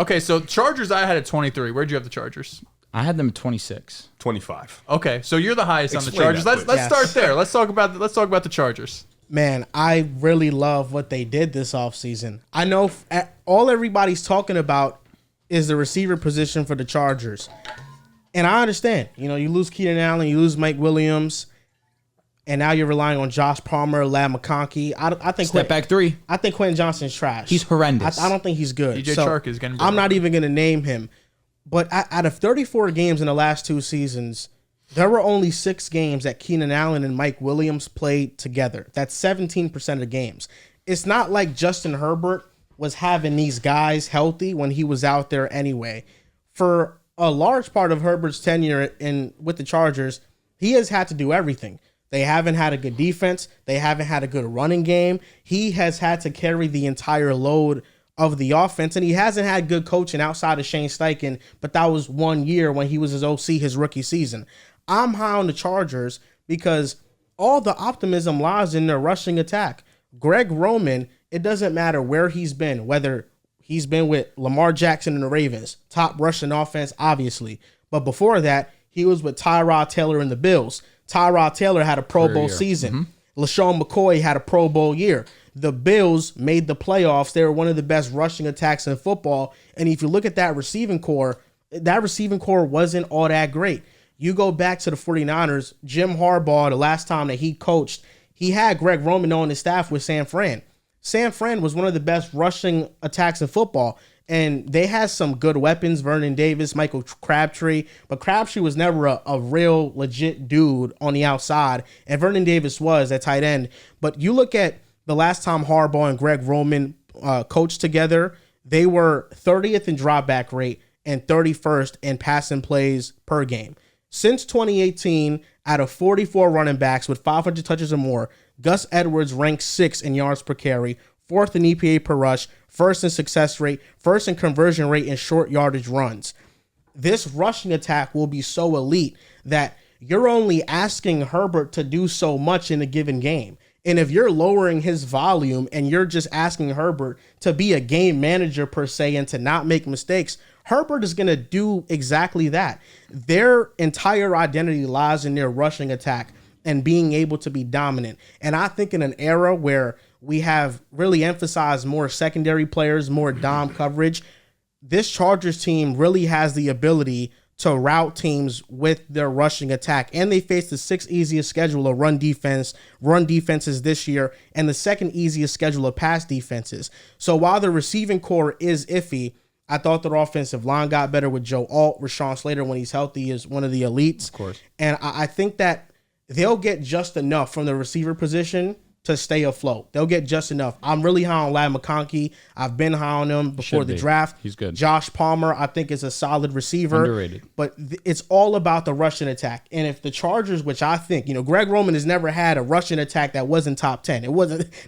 Okay, so Chargers I had at 23. Where'd you have the Chargers? I had them at 26. 25. Okay, so you're the highest on the Explain Chargers. that, Let's please. start there. Let's talk about the Chargers. Man, I really love what they did this offseason. I know all everybody's talking about is the receiver position for the Chargers. And I understand. You know, you lose Keenan Allen, you lose Mike Williams, and now you're relying on Josh Palmer, Ladd McConkey. I think Step back three. I think Quentin Johnson's trash. He's horrendous. I don't think he's good. DJ Chark is getting better. I'm not even going to name him. But out of 34 games in the last 2 seasons, there were only 6 games that Keenan Allen and Mike Williams played together. That's 17% of the games. It's not like Justin Herbert was having these guys healthy when he was out there anyway. For a large part of Herbert's tenure with the Chargers, he has had to do everything. They haven't had a good defense. They haven't had a good running game. He has had to carry the entire load of the offense, and he hasn't had good coaching outside of Shane Steichen, but that was 1 year when he was his OC his rookie season. I'm high on the Chargers because all the optimism lies in their rushing attack. Greg Roman, it doesn't matter where he's been, whether he's been with Lamar Jackson and the Ravens, top rushing offense, obviously. But before that, he was with Tyrod Taylor and the Bills. Tyrod Taylor had a Pro Bowl season. LaShawn McCoy had a Pro Bowl year. The Bills made the playoffs. They were one of the best rushing attacks in football. And if you look at that receiving core wasn't all that great. You go back to the 49ers, Jim Harbaugh, the last time that he coached, he had Greg Roman on his staff with San Fran. San Fran was one of the best rushing attacks in football. And they had some good weapons, Vernon Davis, Michael Crabtree. But Crabtree was never a real legit dude on the outside. And Vernon Davis was at tight end. But you look at the last time Harbaugh and Greg Roman coached together, they were 30th in dropback rate and 31st in passing plays per game. Since 2018, out of 44 running backs with 500 touches or more, Gus Edwards ranks 6th in yards per carry, 4th in EPA per rush, 1st in success rate, 1st in conversion rate in short yardage runs. This rushing attack will be so elite that you're only asking Herbert to do so much in a given game. And if you're lowering his volume and you're just asking Herbert to be a game manager per se and to not make mistakes, Herbert is going to do exactly that. Their entire identity lies in their rushing attack and being able to be dominant. And I think in an era where we have really emphasized more secondary players, more dom coverage, this Chargers team really has the ability to rout teams with their rushing attack. And they face the 6th easiest schedule of run defenses this year, and the 2nd easiest schedule of pass defenses. So while the receiving core is iffy, I thought their offensive line got better with Joe Alt. Rashawn Slater, when he's healthy, is one of the elites. Of course. And I think that they'll get just enough from the receiver position to stay afloat. They'll get just enough. I'm really high on Ladd McConkey. I've been high on him before the draft. He's good. Josh Palmer, I think, is a solid receiver. Underrated. But it's all about the rushing attack. And if the Chargers, which I think, Greg Roman has never had a rushing attack that wasn't top 10.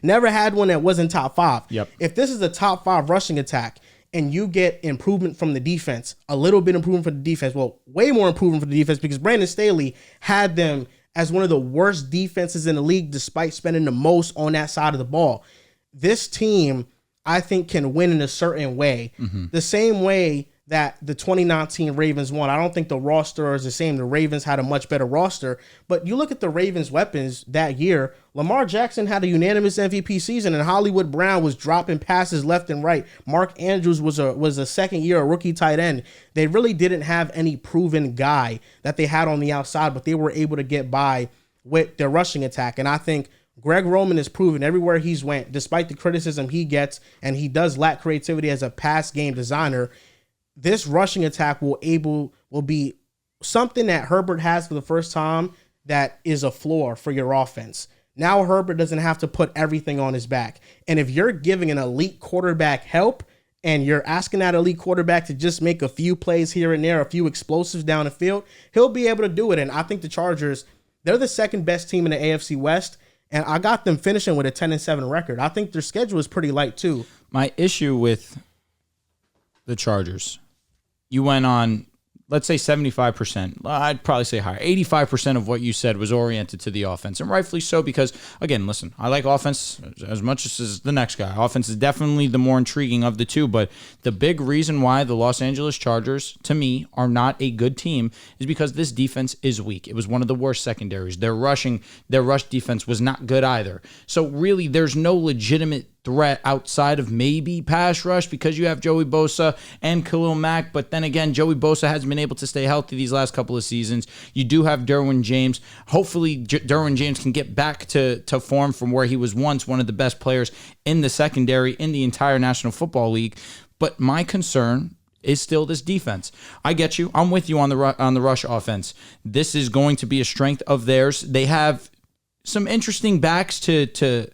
Never had one that wasn't top 5. Yep. If this is a top 5 rushing attack and you get improvement from the defense, a little bit improvement from the defense, well, way more improvement from the defense, because Brandon Staley had them as one of the worst defenses in the league despite spending the most on that side of the ball. This team, I think, can win in a certain way. The same way that the 2019 Ravens won. I don't think the roster is the same. The Ravens had a much better roster. But you look at the Ravens' weapons that year, Lamar Jackson had a unanimous MVP season, and Hollywood Brown was dropping passes left and right. Mark Andrews was a second-year rookie tight end. They really didn't have any proven guy that they had on the outside, but they were able to get by with their rushing attack. And I think Greg Roman has proven everywhere he's went, despite the criticism he gets, and he does lack creativity as a pass game designer, this rushing attack will be something that Herbert has for the first time that is a floor for your offense. Now Herbert doesn't have to put everything on his back. And if you're giving an elite quarterback help and you're asking that elite quarterback to just make a few plays here and there, a few explosives down the field, he'll be able to do it. And I think the Chargers, they're the 2nd best team in the AFC West. And I got them finishing with a 10-7 record. I think their schedule is pretty light too. My issue with the Chargers, you went on let's say 75%, I'd probably say higher. 85% of what you said was oriented to the offense, and rightfully so because, again, listen, I like offense as much as the next guy. Offense is definitely the more intriguing of the two, but the big reason why the Los Angeles Chargers, to me, are not a good team is because this defense is weak. It was one of the worst secondaries. Their rush defense was not good either. So really, there's no legitimate threat outside of maybe pass rush because you have Joey Bosa and Khalil Mack, but then again, Joey Bosa hasn't been able to stay healthy these last couple of seasons. You do have Derwin James. Hopefully, Derwin James can get back to form from where he was once one of the best players in the secondary in the entire National Football League. But my concern is still this defense. I get you. I'm with you on the rush offense. This is going to be a strength of theirs. They have some interesting backs to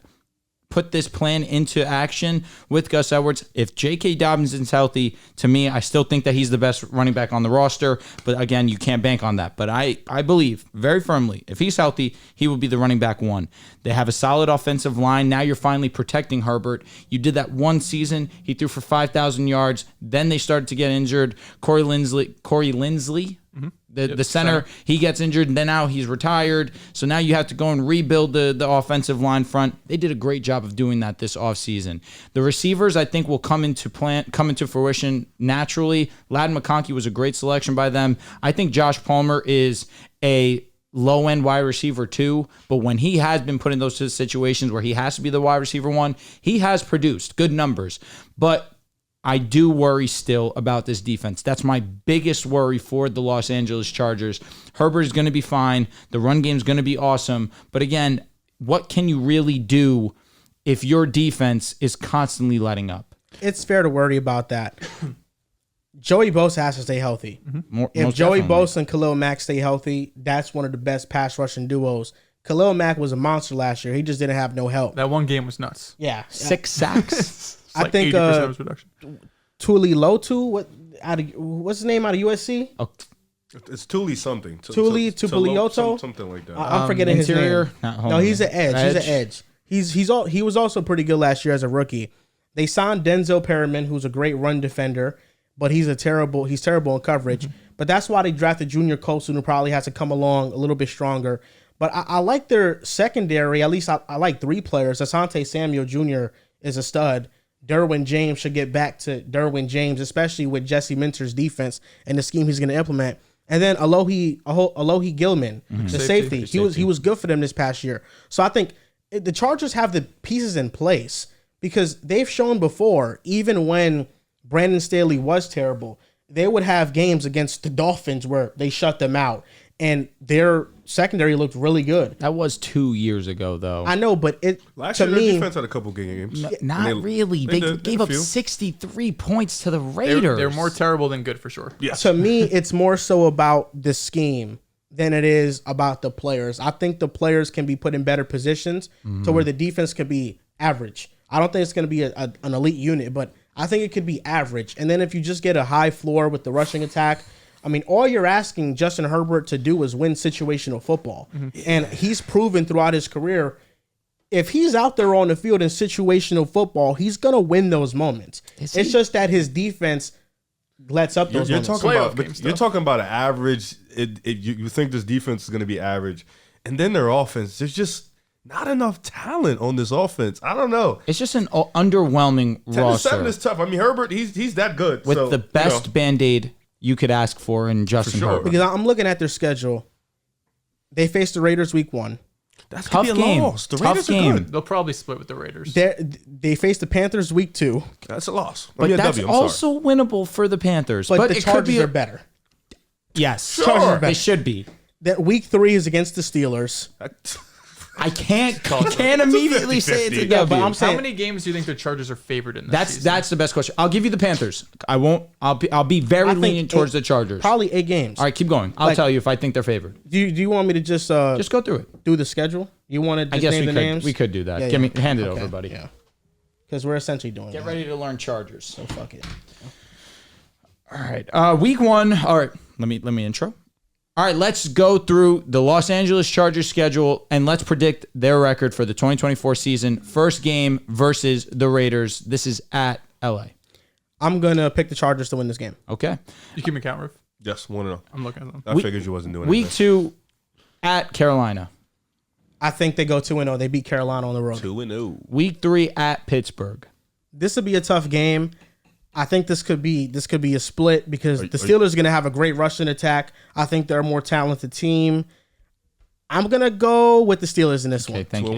put this plan into action with Gus Edwards. If J.K. Dobbins is healthy, to me, I still think that he's the best running back on the roster. But again, you can't bank on that. But I believe very firmly, if he's healthy, he will be the running back one. They have a solid offensive line. Now you're finally protecting Herbert. You did that one season. He threw for 5,000 yards. Then they started to get injured. Corey Linsley, the center, he gets injured, and then now he's retired. So now you have to go and rebuild the offensive line front. They did a great job of doing that this offseason. The receivers, I think, will come into fruition naturally. Ladd McConkey was a great selection by them. I think Josh Palmer is a low-end wide receiver too, but when he has been put in those situations where he has to be the wide receiver one, he has produced good numbers. But I do worry still about this defense. That's my biggest worry for the Los Angeles Chargers. Herbert is going to be fine. The run game is going to be awesome. But again, what can you really do if your defense is constantly letting up? It's fair to worry about that. Joey Bosa has to stay healthy. If Joey Bosa and Khalil Mack stay healthy, that's one of the best pass rushing duos. Khalil Mack was a monster last year. He just didn't have no help. That one game was nuts. Yeah. 6 sacks. I think 80% of his production. Tuli Lotu, what's his name out of USC? Oh, It's Tuli something. Tupilioto? Something like that. I'm forgetting his name. No, he's an edge. He's an edge. He was also pretty good last year as a rookie. They signed Denzel Perryman, who's a great run defender, but he's terrible in coverage. Mm-hmm. But that's why they drafted Junior Colson, who probably has to come along a little bit stronger. But I like their secondary. At least I like 3 players. Asante Samuel Jr. is a stud. Derwin James should get back to Derwin James, especially with Jesse Minter's defense and the scheme he's going to implement. And then Alohi Gilman, the safety. He was good for them this past year. So I think the Chargers have the pieces in place because they've shown before, even when Brandon Staley was terrible, they would have games against the Dolphins where they shut them out. And their secondary looked really good. That was 2 years ago, though. I know, but last year, their defense had a couple good games. Not really. They gave up 63 points to the Raiders. They're more terrible than good for sure. Yes. To me, it's more so about the scheme than it is about the players. I think the players can be put in better positions to where the defense could be average. I don't think it's going to be an elite unit, but I think it could be average. And then if you just get a high floor with the rushing attack, I mean, all you're asking Justin Herbert to do is win situational football. Mm-hmm. And he's proven throughout his career, if he's out there on the field in situational football, he's going to win those moments. It's just that his defense lets up those moments. You're talking about an average. You think this defense is going to be average. And then their offense, there's just not enough talent on this offense. I don't know. It's just an underwhelming roster. 10-7 is tough. I mean, Herbert, he's that good. With the best Band-Aid you could ask for in Justin Herbert. Because I'm looking at their schedule. They face the Raiders week 1. That's going to be a loss. The Raiders are good. They'll probably split with the Raiders. They face the Panthers week 2. That's a loss. But that's also winnable for the Panthers. But the Chargers are better. Yes. Sure. Chargers are better. They should be. That week 3 is against the Steelers. I can't immediately say it's a W. But I'm saying, how many games do you think the Chargers are favored in this season? That's the best question. I'll give you the Panthers. I'll be very lenient towards the Chargers. Probably 8 games. All right, keep going. I'll tell you if I think they're favored. Do you want me to just go through it? Do the schedule? You want to just I guess name the names? We could do that. Hand it over, buddy. Yeah. Because we're essentially doing Get ready to learn Chargers. So fuck it. All right. Week 1. All right. Let me intro. All right, let's go through the Los Angeles Chargers schedule and let's predict their record for the 2024 season. First game versus the Raiders. This is at LA. I'm going to pick the Chargers to win this game. Okay. You keep me count, Roof? Yes, 1-0. I'm looking at them. I figured you wasn't doing Week anything. 2 at Carolina. I think they go 2-0. They beat Carolina on the road. 2-0. Week 3 at Pittsburgh. This would be a tough game. I think this could be a split because the Steelers are going to have a great rushing attack. I think they're a more talented team. I'm going to go with the Steelers in this Okay, one. thank you.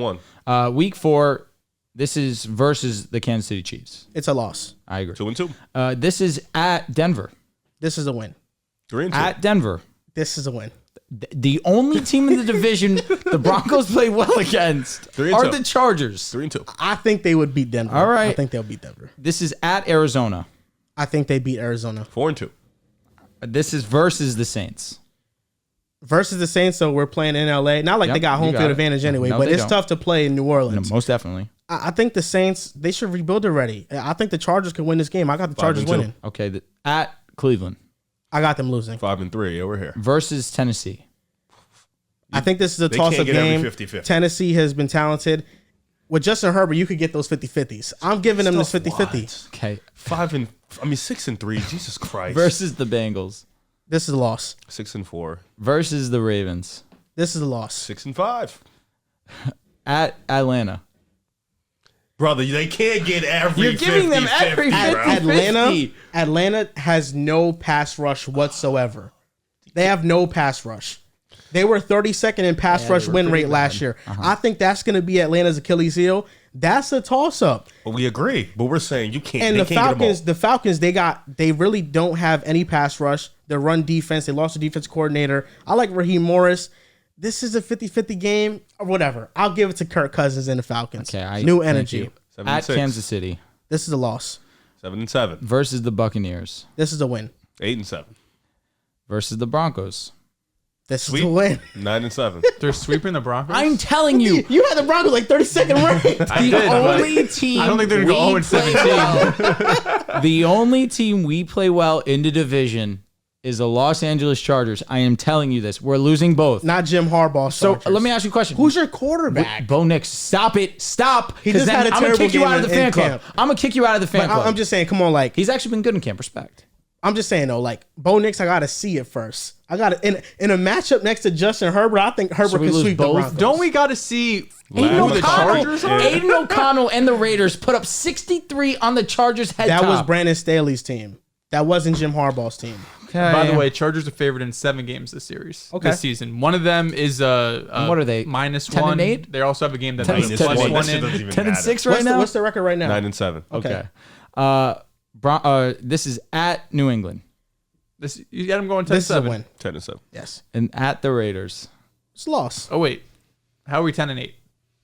2-1. Week 4, this is versus the Kansas City Chiefs. It's a loss. I agree. 2-2. This is at Denver. This is a win. 3-2. At Denver. This is a win. The only team in the division the Broncos play well against 3-2. are the Chargers. 3-2. I think they would beat Denver. All right. I think they'll beat Denver. This is at Arizona. I think they beat Arizona. 4-2. This is versus the Saints. Versus the Saints, so we're playing in LA. Not like Yep, they got you home got field it. advantage anyway, No, but they it's don't. tough to play in New No, Orleans. most definitely. I think the Saints, they should rebuild already. I think the Chargers can win this game. I got the Chargers 5-2. winning. Okay, at Cleveland I got them losing. 5-3. Yeah, we're here. versus Tennessee. I think this is a They toss-up can't get every game. 50-50. Tennessee has been talented. With Justin Herbert, you could get those 50-50s. I'm giving them this 50-50. Okay, 6-3. Jesus Christ. versus the Bengals. This is a loss. 6-4. Versus the Ravens. This is a loss. 6-5. At Atlanta. Brother, they can't get every. You're giving them 50-50, every bro. 50. Atlanta has no pass rush whatsoever. They have no pass rush. They were 32nd in pass rush win rate last year. I think that's going to be Atlanta's Achilles heel. That's a toss-up. But we agree. But we're saying you can't. And they the can't Falcons, get them they really don't have any pass rush. Their run defense, they lost their defense coordinator. I like Raheem Morris. This is a 50-50 game or whatever. I'll give it to Kirk Cousins and the Falcons. Okay, New thank energy. you. 7-6. At Kansas City. This is a loss. all. 7-7. Versus the Buccaneers. This is a win. 8-7. Versus the Broncos. This Sweet. is a win. 9-7. They're sweeping the Broncos. I'm telling you, You had the Broncos like 32nd ranked. I the did, but only team I don't think they're gonna go we 0-17. play well- the only team we play well in the division is the Los Angeles Chargers. I am telling you this. We're losing both. Not Jim Harbaugh. So Chargers. let me ask you a question. Who's your quarterback? Bo Nix? Stop it. Stop. He 'Cause just then had a I'm gonna terrible kick you game out of the in fan club. camp. I'm gonna kick you out of the fan But club. I'm just saying, come on, like He's actually been good in camp. Respect. I'm just saying though, like Bo Nix, I gotta see it first. I gotta in a matchup next to Justin Herbert. I think Herbert we can lose sweep both? the Broncos. Don't we got to see Aiden who the Chargers are? Aiden O'Connell and the Raiders put up 63 on the Chargers head That top. was Brandon Staley's team. That wasn't Jim Harbaugh's team. By the way, Chargers are favored in 7 games this series. Okay. This season. One of them is what are they? minus 10 one. and 8? They also have a game that's 10 minus and 1 That shit in. doesn't even 10 and matter. 6 right What's now. what's the record right now? 9-7. Okay. This is at New England This, you got them going 10-7. This is a win. 10-7. Yes. and at the Raiders. It's a loss. Oh wait, how are we 10-8?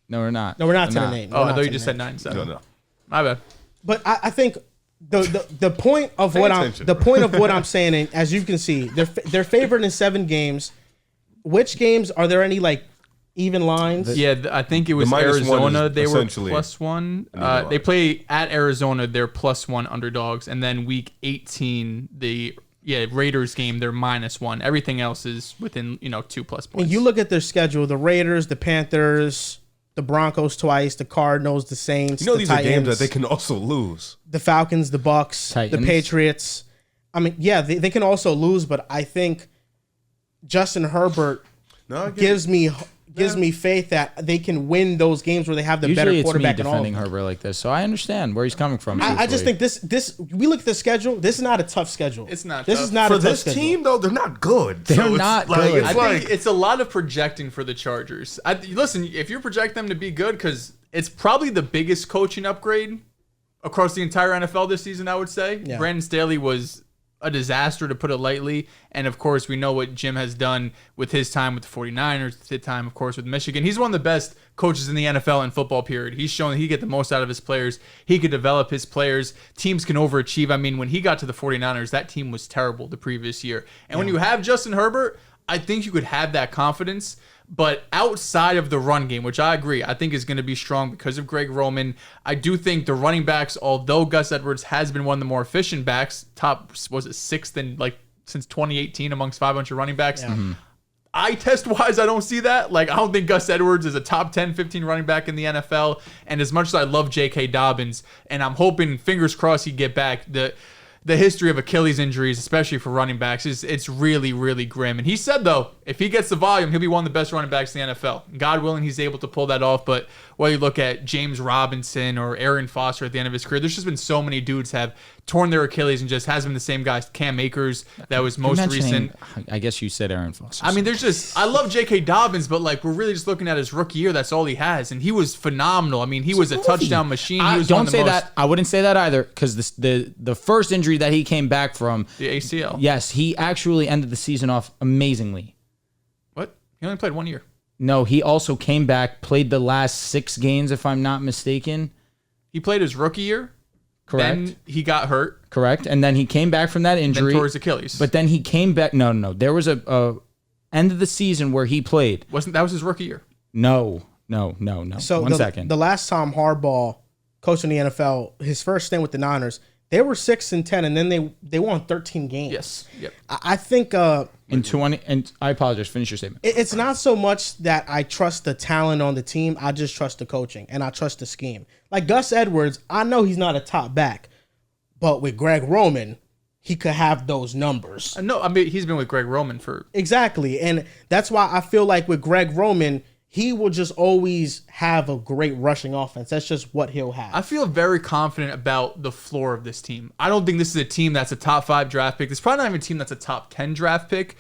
No, we're not. No, we're not We're 10-8. Oh, We're I not thought you just 10-8. said 9-7. No. My bad. But I think the point of Pay what attention, the bro. point of what I'm saying, and as you can see, they're favored in 7 games. Which games are there any like even lines? Yeah, I think it was minus one Arizona. is They were essentially +1. an equal They line. play at Arizona. They're +1 underdogs, and then week 18, the Raiders game, they're -1. Everything else is within 2+ points. When you look at their schedule, the Raiders, the Panthers, the Broncos twice, the Cardinals, the Saints, You know the these Titans, are games that they can also lose. the Falcons, the Bucks, Titans. the Patriots. I mean, yeah, they can also lose, but I think Justin Herbert No, I get gives me faith that they can win those games where they have the better Usually it's me quarterback in all of defending them. Herbert like this, so I understand where he's coming from. I just truthfully. think this we look at the schedule. This is not a tough schedule. It's not This tough. is not For a tough this schedule. team, though, they're not good. They're So it's not like, good. It's I like, think it's a lot of projecting for the Chargers. Listen, if you project them to be good, because it's probably the biggest coaching upgrade across the entire NFL this season, I would say. Yeah. Brandon Staley was a disaster, to put it lightly. And, of course, we know what Jim has done with his time with the 49ers, his time, of course, with Michigan. He's one of the best coaches in the NFL in football, period. He's shown that he get the most out of his players. He could develop his players. Teams can overachieve. I mean, when he got to the 49ers, that team was terrible the previous year. And when you have Justin Herbert, I think you could have that confidence. But outside of the run game, which I agree, I think is going to be strong because of Greg Roman, I do think the running backs, although Gus Edwards has been one of the more efficient backs, top, was it 6th in since 2018 amongst 500 running backs. Eye test wise, I don't see that. I don't think Gus Edwards is a top 10, 15 running back in the NFL. And as much as I love J.K. Dobbins, and I'm hoping, fingers crossed, he get back, the history of Achilles injuries, especially for running backs, it's really, really grim. And he said, though, if he gets the volume, he'll be one of the best running backs in the NFL. God willing, he's able to pull that off. But whether you look at James Robinson or Aaron Foster at the end of his career, there's just been so many dudes have torn their Achilles and just hasn't been the same guys. Cam Akers, that was most recent. I guess you said Aaron Foster. I mean, there's just, I love J.K. Dobbins, but like we're really just looking at his rookie year. That's all he has, and he was phenomenal. I mean, he was a touchdown machine. He was Don't say that. I wouldn't say that either, because the first injury that he came back from, the ACL. yes, he actually ended the season off amazingly. What? He only played 1 year. No, he also came back, played the last 6 games, if I'm not mistaken. He played his rookie year. Correct. Then he got hurt. Correct. And then he came back from that injury. Then tore his Achilles. But then he came back. No. There was a end of the season where he played. That was his rookie year? No. So One second. The last time Harbaugh coached in the NFL, his first stint with the Niners, they were 6-10, and then they won 13 games. Yes. Yep. I think in 20, and I apologize. Finish your statement. it's not so much that I trust the talent on the team. I just trust the coaching, and I trust the scheme. Like Gus Edwards, I know he's not a top back, but with Greg Roman, he could have those numbers. No, I mean, he's been with Greg Roman for... Exactly, and that's why I feel like with Greg Roman, he will just always have a great rushing offense. That's just what he'll have. I feel very confident about the floor of this team. I don't think this is a team that's a top 5 draft pick. It's probably not even a team that's a top 10 draft pick.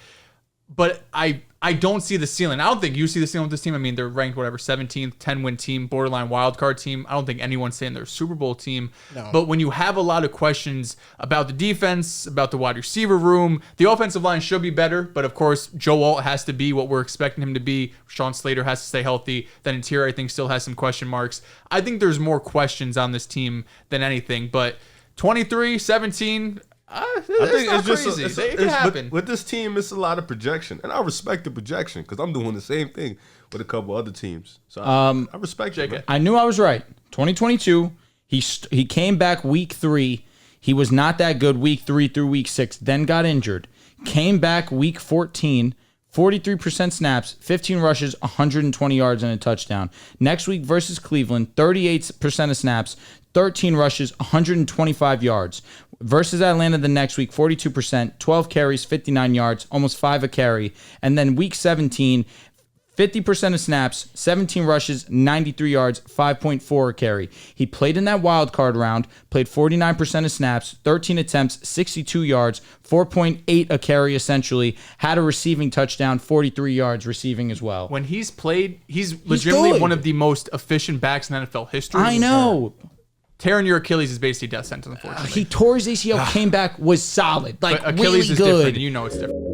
But I don't see the ceiling. I don't think you see the ceiling with this team. I mean, they're ranked, 17th, 10-win team, borderline wildcard team. I don't think anyone's saying they're a Super Bowl team. No. But when you have a lot of questions about the defense, about the wide receiver room, the offensive line should be better. But, of course, Joe Alt has to be what we're expecting him to be. Sean Slater has to stay healthy. That interior, I think, still has some question marks. I think there's more questions on this team than anything. But 23-17... I think it's just crazy. It can happen. With this team, it's a lot of projection, and I respect the projection because I'm doing the same thing with a couple other teams. So I respect it. I knew I was right. 2022, he came back week 3. He was not that good week 3 through week 6. Then got injured. Came back week 14. 43% snaps, 15 rushes, 120 yards, and a touchdown. Next week versus Cleveland, 38% of snaps, 13 rushes, 125 yards. Versus Atlanta the next week, 42%, 12 carries, 59 yards, almost 5 a carry. And then week 17, 50% of snaps, 17 rushes, 93 yards, 5.4 a carry. He played in that wild card round, played 49% of snaps, 13 attempts, 62 yards, 4.8 a carry essentially, had a receiving touchdown, 43 yards receiving as well. When he's played, he's legitimately good. one of the most efficient backs in NFL history. I know. Tearing your Achilles is basically death sentence, unfortunately. He tore his ACL, came back, was solid. Like, But Achilles really is good. different, and you know it's different.